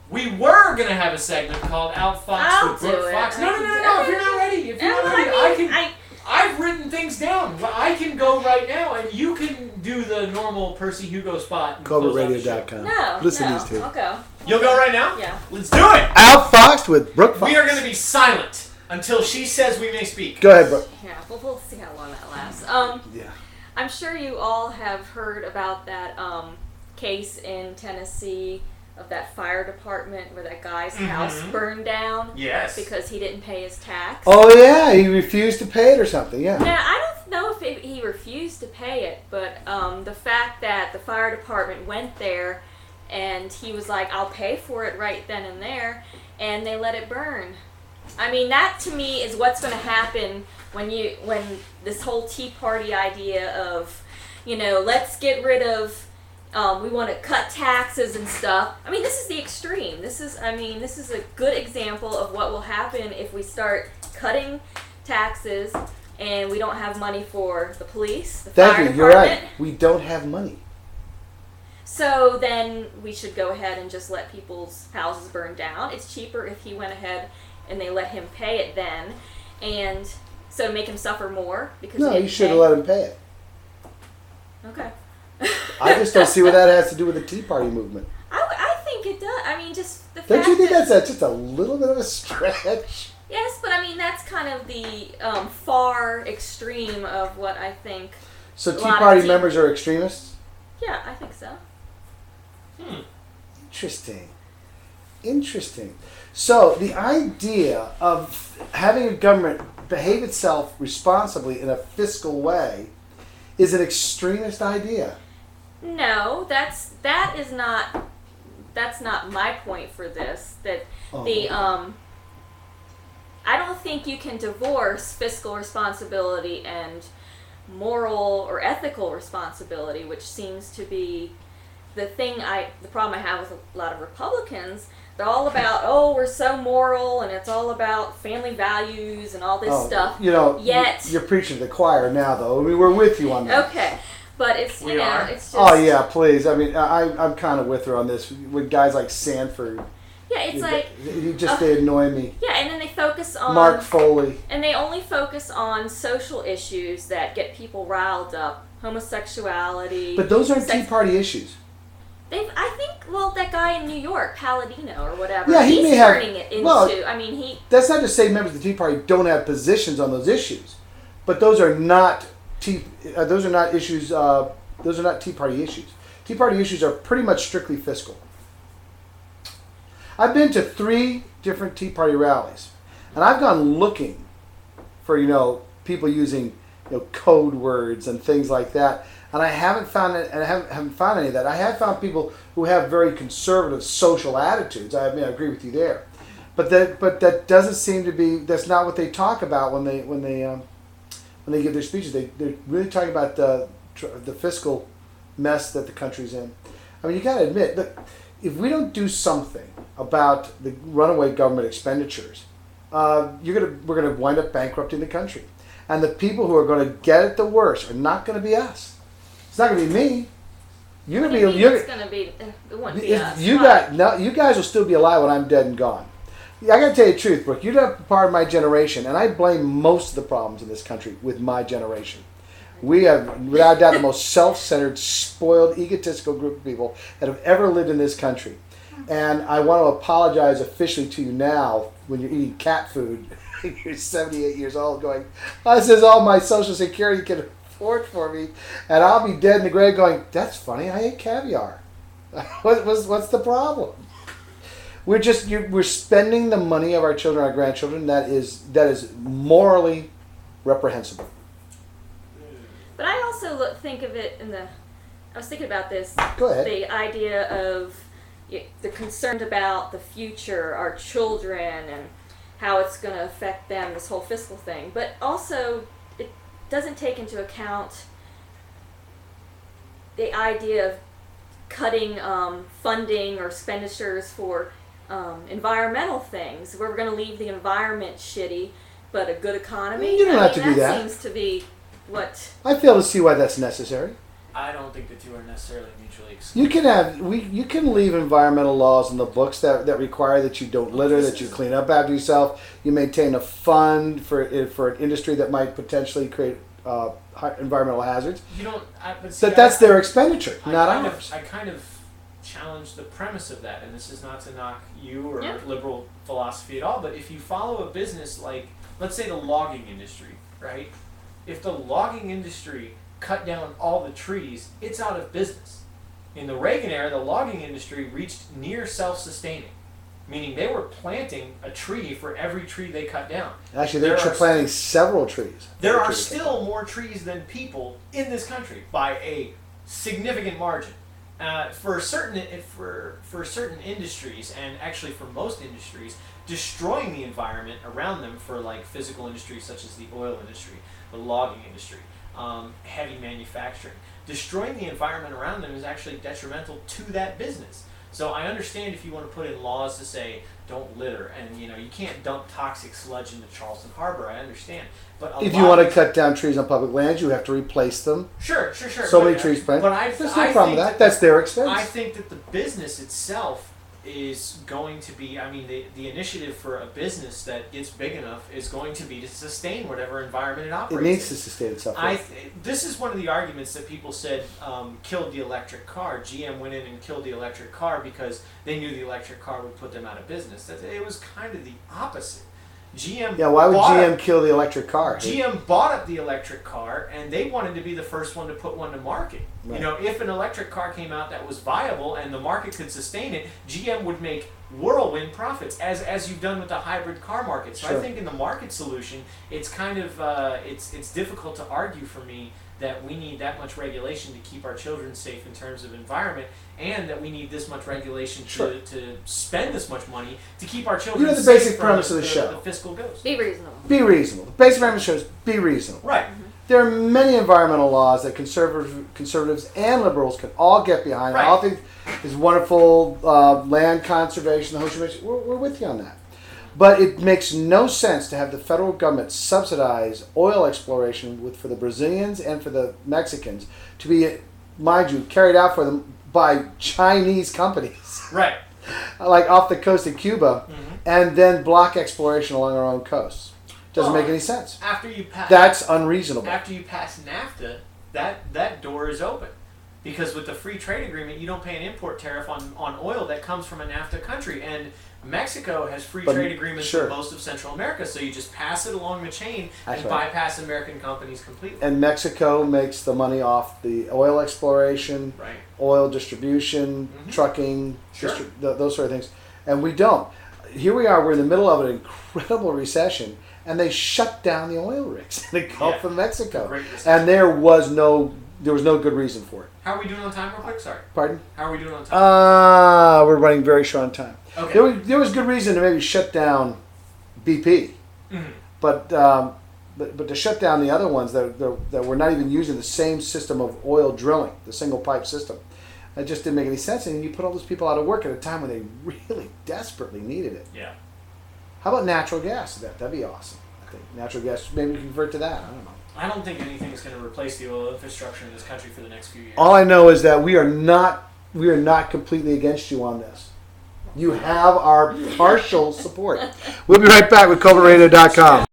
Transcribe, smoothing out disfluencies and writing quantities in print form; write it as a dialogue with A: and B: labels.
A: We were going to have a segment called Outfox with Brooke Fox. No. If you're not ready, I've written things down. I can go right now, and you can do the normal Percy Hugo spot.
B: CoverRadio.com.
C: No,
B: Listen to these two.
C: I'll go.
A: You'll go right now?
C: Yeah.
A: Let's do it!
B: Outfoxed with Brooke Fox.
A: We are going to be silent until she says we may speak.
B: Go ahead, Brooke.
C: Yeah, we'll see how long that lasts.
B: Yeah.
C: I'm sure you all have heard about that case in Tennessee of that fire department where that guy's house burned down.
A: Yes.
C: Because he didn't pay his tax.
B: Oh, yeah. He refused to pay it or something, yeah.
C: Now, I don't know if he refused to pay it, but the fact that the fire department went there and he was like, I'll pay for it right then and there, and they let it burn. I mean, that to me is what's going to happen when this whole Tea Party idea of, let's get rid of, we want to cut taxes and stuff. I mean, this is the extreme. This is a good example of what will happen if we start cutting taxes and we don't have money for the police, the fire department.
B: You're right. We don't have money.
C: So then we should go ahead and just let people's houses burn down. It's cheaper if he went ahead and they let him pay it then, and so make him suffer more because
B: No, you should have let him pay it.
C: Okay.
B: I just don't see what that has to do with the Tea Party movement.
C: I think it does. I mean, just the fact
B: Don't you think
C: that,
B: that's just a little bit of a stretch?
C: Yes, but I mean that's kind of the far extreme of what I think.
B: So Tea Party members are extremists?
C: Yeah, I think so.
B: Interesting. So the idea of having a government behave itself responsibly in a fiscal way is an extremist idea.
C: No, that's not my point for this. I don't think you can divorce fiscal responsibility and moral or ethical responsibility, which seems to be the problem I have with a lot of Republicans. They're all about, we're so moral, and it's all about family values and all this stuff. Yet
B: you're preaching to the choir now, though. I mean, we're with you on that.
C: Okay, but it's it's just.
B: Oh yeah, please. I mean, I'm kind of with her on this. With guys like Sanford.
C: Yeah, it's
B: they annoy me.
C: Yeah, and then they focus on
B: Mark Foley.
C: And they only focus on social issues that get people riled up, homosexuality.
B: But those aren't Tea Party issues.
C: I think, that guy in New York, Palladino or whatever,
B: yeah,
C: he's turning it into,
B: That's not to say members of the Tea Party don't have positions on those issues, but those are not issues, those are not Tea Party issues. Tea Party issues are pretty much strictly fiscal. I've been to 3 different Tea Party rallies, and I've gone looking for, people using, code words and things like that. And I haven't found it, and I haven't found any of that. I have found people who have very conservative social attitudes. I agree with you there, but that doesn't seem to be. That's not what they talk about when they give their speeches. They're really talking about the fiscal mess that the country's in. I mean, you got to admit that if we don't do something about the runaway government expenditures, we're gonna wind up bankrupting the country, and the people who are going to get it the worst are not going to be us. It's not going to be me. You're going to be.
C: It's going to be. It won't be us.
B: You guys will still be alive when I'm dead and gone. I got to tell you the truth, Brooke. You're not part of my generation, and I blame most of the problems in this country with my generation. We have, without doubt, the most self-centered, spoiled, egotistical group of people that have ever lived in this country. And I want to apologize officially to you now when you're eating cat food. You're 78 years old, going, "This is all my Social Security can afford for me," and I'll be dead in the grave going, "That's funny. I ate caviar." What's the problem? We're spending the money of our children, our grandchildren. That is morally reprehensible.
C: But I also think of it I was thinking about this.
B: Go ahead.
C: The idea of the concern about the future, our children, and how it's going to affect them, this whole fiscal thing. But also, it doesn't take into account the idea of cutting funding or expenditures for environmental things. We're going to leave the environment shitty, but a good economy.
B: You don't have to do that.
C: Seems to be what...
B: I fail to see why that's necessary.
A: I don't think the two are necessarily mutually exclusive.
B: You can leave environmental laws in the books that require that you don't litter, that you clean up after yourself, you maintain a fund for an industry that might potentially create environmental hazards.
A: You don't.
B: That's their expenditure, not ours.
A: I kind of challenge the premise of that, and this is not to knock you or liberal philosophy at all, but if you follow a business like, let's say, the logging industry, right? If the logging industry cut down all the trees, it's out of business. In the Reagan era, the logging industry reached near self-sustaining, meaning they were planting a tree for every tree they cut down.
B: Actually, they're planting several trees.
A: There are still more trees than people in this country by a significant margin. For certain industries, and actually for most industries, destroying the environment around them for like physical industries such as the oil industry, the logging industry, heavy manufacturing, destroying the environment around them is actually detrimental to that business. So I understand if you want to put in laws to say don't litter, and you can't dump toxic sludge into Charleston Harbor. I understand, but
B: if you want to cut down trees on public lands, you have to replace them.
A: Sure.
B: So many trees planted.
A: But
B: there's no problem with that. That's their expense.
A: I think that the business itself is going to be, the initiative for a business that gets big enough is going to be to sustain whatever environment it operates in.
B: It needs to sustain itself.
A: This is one of the arguments that people said killed the electric car. GM went in and killed the electric car because they knew the electric car would put them out of business. It was kind of the opposite.
B: Why would GM kill the electric car?
A: GM bought up the electric car, and they wanted to be the first one to put one to market. Right. If an electric car came out that was viable and the market could sustain it, GM would make whirlwind profits, as you've done with the hybrid car market. So I think in the market solution, it's kind of it's difficult to argue for me that we need that much regulation to keep our children safe in terms of environment, and that we need this much regulation to spend this much money to keep our children safe.
B: The basic premise of the show.
A: The fiscal ghost.
C: Be reasonable.
B: Be reasonable. The basic premise of the show is be reasonable.
A: Right.
C: Mm-hmm.
B: There are many environmental laws that conservatives and liberals can all get behind.
A: Right.
B: I all think is wonderful land conservation, the whole shebang. We're with you on that. But it makes no sense to have the federal government subsidize oil exploration for the Brazilians and for the Mexicans to be, mind you, carried out for them by Chinese companies.
A: Right.
B: Like off the coast of Cuba, and then block exploration along our own coasts. Doesn't make any sense. That's unreasonable.
A: After you pass NAFTA, that door is open. Because with the free trade agreement, you don't pay an import tariff on oil that comes from a NAFTA country. And Mexico has free trade agreements with most of Central America, so you just pass it along the chain and bypass American companies completely.
B: And Mexico makes the money off the oil exploration, oil distribution, trucking, those sort of things. And we don't. Here we are, we're in the middle of an incredible recession, and they shut down the oil rigs in the Gulf of Mexico. And there was no good reason for it.
A: How are we doing on time real quick? Sorry.
B: Pardon?
A: How are we doing on time?
B: We're running very short on time.
A: Okay.
B: There was good reason to maybe shut down BP. But to shut down the other ones that were not even using the same system of oil drilling, the single pipe system, that just didn't make any sense. And you put all those people out of work at a time when they really desperately needed it.
A: Yeah.
B: How about natural gas? That'd be awesome. I think natural gas, maybe we convert to that. I don't know.
A: I don't think anything is going to replace the oil infrastructure in this country for the next few years.
B: All I know is that we are not completely against you on this. You have our partial support. We'll be right back with CoverRadio.com.